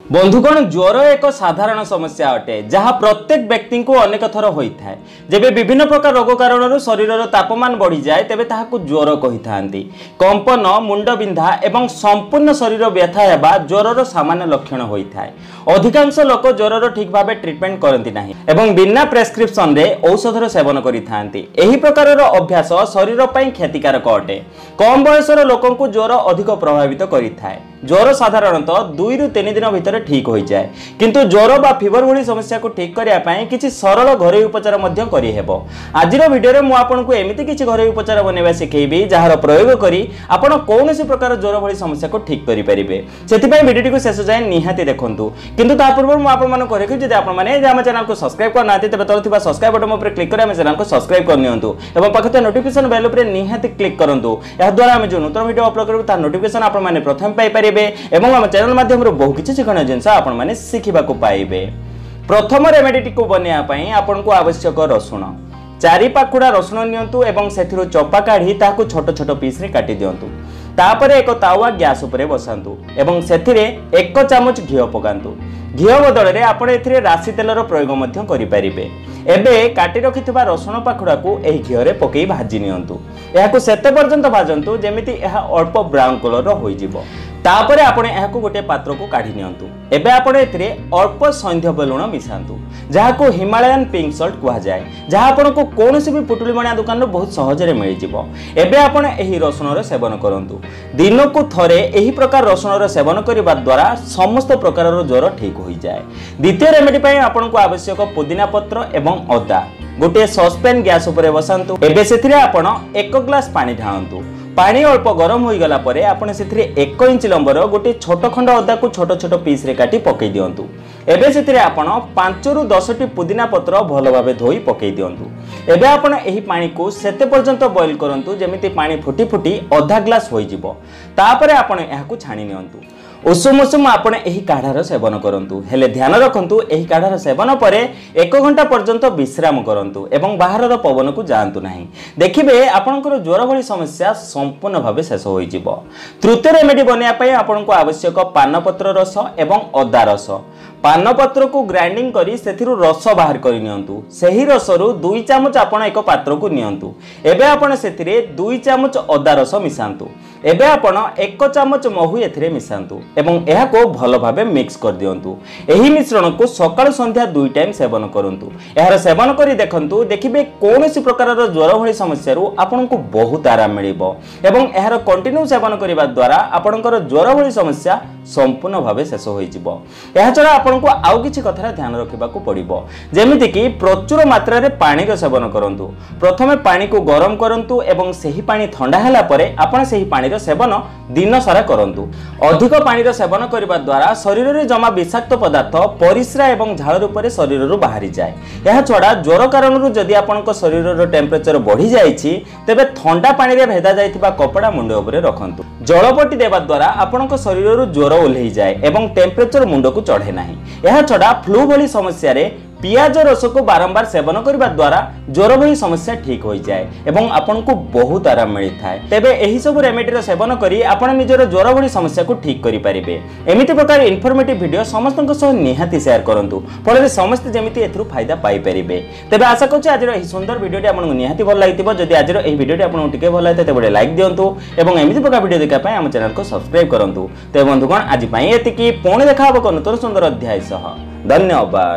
बंधुगण ज्वर एक साधारण समस्या अटे जहाँ प्रत्येक व्यक्ति को अनेक थर होता है। जब विभिन्न प्रकार रोग कारण शरीर तापमान बढ़ी जाए तेबे ताहाकु ज्वर कही थांती। कंपन मुंड बिंधा एवं संपूर्ण शरीर व्यथा हेबा ज्वर सामान्य लक्षण होता है। अधिकांश लोक ज्वर ठीक भाव ट्रिटमेंट करती नहीं एवं बिना प्रेस्क्रिप्शन रे औषधर सेवन करिथांती। एही प्रकार अभ्यास शरीर पर क्षतिकारक अटे। कम बयसर लोकंकु ज्वर अधिक प्रभावित करिथाए। ज्वर साधारणतः 2 ରୁ 3 दिन भितर ठीक हो जाए, किंतु ज्वर बा फीवर भली समस्या को ठीक करिया पई किछि सरल घरोई उपचार मध्य करि हेबो। आजिर वीडियो रे मु आपनकु एमिति किछि घरोई उपचार बनेबा सिखेइबी जहार प्रयोग करी आपण कोनोसी प्रकार ज्वर भली समस्या को ठीक करि परिबे। सेति पई वीडियो को शेष जाय निहाती देखंतु। किंतु ता पूर्व मु आपण माने कहि जदि आपण माने जे हम चैनल को सब्सक्राइब कर नाते तबे तल थिबा सब्सक्राइब बटन ऊपर क्लिक करि हम चैनल को सब्सक्राइब कर नियंतु एवं पाखते नोटिफिकेशन बेल ऊपर निहाती क्लिक करंतु। या द्वारा हम जो नूतन वीडियो अपलोड करबो ता नोटिफिकेशन आपण माने प्रथम पाई परिबे एवं हम चैनल माध्यम बहु किछि शिखण जिनस आपण माने सिखिबा को पाइबे। प्रथम रेमेडी को बनिया पई आपण को आवश्यक रसुण 4 पाखुड़ा रसुण नियंतु एवं सेथिरो चोपा काढी ताकू छोट छोट पीस रे काटी दियंतु। तापरे एक तावा गैस उपरे बसांतु एवं सेथिरे 1 चामच घी पकांतु। घी बदल रे आपण एथिरे राशि तेलर प्रयोग मध्य करि परिबे। एबे काटी रखिथिबा रसुण पाखुड़ा को एही घी रे पकई भाजी नियंतु। एहाकू सेते पर्यंत भाजंतु जेमिति एहा अल्प ब्राउन कलर होई जिवो। तापरे आपण एहाकू गोटे पात्र को काढी नियंतु। एबे आपण एथिरे अल्प सैंधव लूण मिसांतु जहाको हिमालयन पिंक सॉल्ट कुहा जाय, जहा आपण को कोनोसी भी पुटुली मणिया दुकान रो बहुत सहज रे मिल जिवो। एबे आपण एही रसुण रो सेवन करंतु। दिनकू थरे एही प्रकार रसुण रो सेवन करिबा द्वारा समस्त प्रकार रो ज्वर ठीक होई जाय। द्वितीय रेमेडी पई आपण को आवश्यक पुदीना पत्र एवं अदा गोटे सॉसपैन गैस उपरे बसांतु। एबे सेथिरे आपण 1 ग्लास पानी ढाळंतु। पानी अल्प गरम हो गला परे आपण सेथिरे 1 इंच लंबर गोटे छोट खंड अदा को छोट छोट पीस रे काटी पकई दियंतु। एबे सेथिरे आपण 5 ରୁ 10 टी पुदीना पत्र भलो भाबे धोई पकई दियंतु। एबे आपण एही पानी को सेते पर्यंत बॉईल करंतु जेमिति पानी फुटी फुटी आधा ग्लास होई जिवो। तापरे आपण एहाकू छाणी नियंतु। उषुम उषुम आपण एही काढ़ार सेवन करंतु। हेले ध्यान रखंतु एही काढ़ार सेवन परे 1 घंटा पर्यंत विश्राम करंतु एवं बाहरर पवन को जानतु नाही। देखिबे आपनकर ज्वर भली समस्या संपूर्ण भाबे शेष होई जिवो। तृतीय रेमेडी बनिया पई आपनको आवश्यक पानपत्र रस एवं अदा रस। पानपत्र को ग्राइंडिंग करी सेथिरु रस बाहर करि नियंतु। सेही रसरु 2 चामच आपण एक पात्र को नियंतु। एबे आपण सेथिरे 2 चामच अदा रस मिसांतु। एबे आपण 1 चामच महू एथिरे मिसांतु एवं एहा को भलो भाबे मिक्स कर दियंतु। एही मिश्रण को सकाळ संध्या 2 टाइम सेवन करंतु। एहार सेवन करी देखंतु देखिबे कोनोसी प्रकारर ज्वर भली समस्या रु आपनको बहुत आराम मिलिबो एवं एहार कंटिन्यू सेवन करिबा द्वारा आपनकर ज्वर भली समस्या संपूर्ण भाबे शेष होई जिवो। एहा छडा आपनको आउ किछि कथरा ध्यान रखिबा को पड़िबो, जेमिति कि प्रचुर मात्रा रे पानी रो सेवन करंतु। प्रथमे पानी को गरम करंतु एवं सेही पानी ठंडा हैला परे आपण सेही पानी रो सेवन दिन सारा करंतु। अधिक पानी रो सेवन करिबा द्वारा शरीर रे जमा विषाक्त पदार्थ परिस्रा एवं झाळ रूपरे शरीर रो बाहरी जाय। एहा छडा ज्वर कारण रु जदि आपनको शरीर रो टेम्परेचर बढ़ी जायछि तेबे ठंडा पानी रे भेदा जायथिबा कपड़ा मुंड उपरे रखंतु। जळपट्टी देबा द्वारा आपनको शरीर रो ज्वर ओल्हेई जाय एवं टेम्परेचर मुंड को चढ़े नाही। एहा छडा फ्लू भली समस्या रे पियाज रस को बारंबार सेवन करबा द्वारा ज्वर भली समस्या ठीक हो जाए एवं आपन को बहुत आराम मिली थाए। तेबे एही सब रेमेडी सेवन करी आपण निजर ज्वर भली समस्या को ठीक करि परिबे। एमिति प्रकार इन्फॉर्मेटिव वीडियो समस्तक सह निहाती शेयर करंतु फଳରେ समस्त जेमिति एथरु फायदा पाई परिबे। तेबे आशा करछु आजिर एही सुंदर वीडियोटी आपन निहाती भल लागितिबो। जदि आजिर एही वीडियोटी आपन टिके भल लागिते तेबे लाइक दियंतु एवं एमिति प्रकार वीडियो देखा पय हम चैनल को सब्सक्राइब करंतु। तेबे बंधुगण आज पई एतिकी पुणी देखा हबो नूतन सुंदर अध्याय सह। धन्यवाद।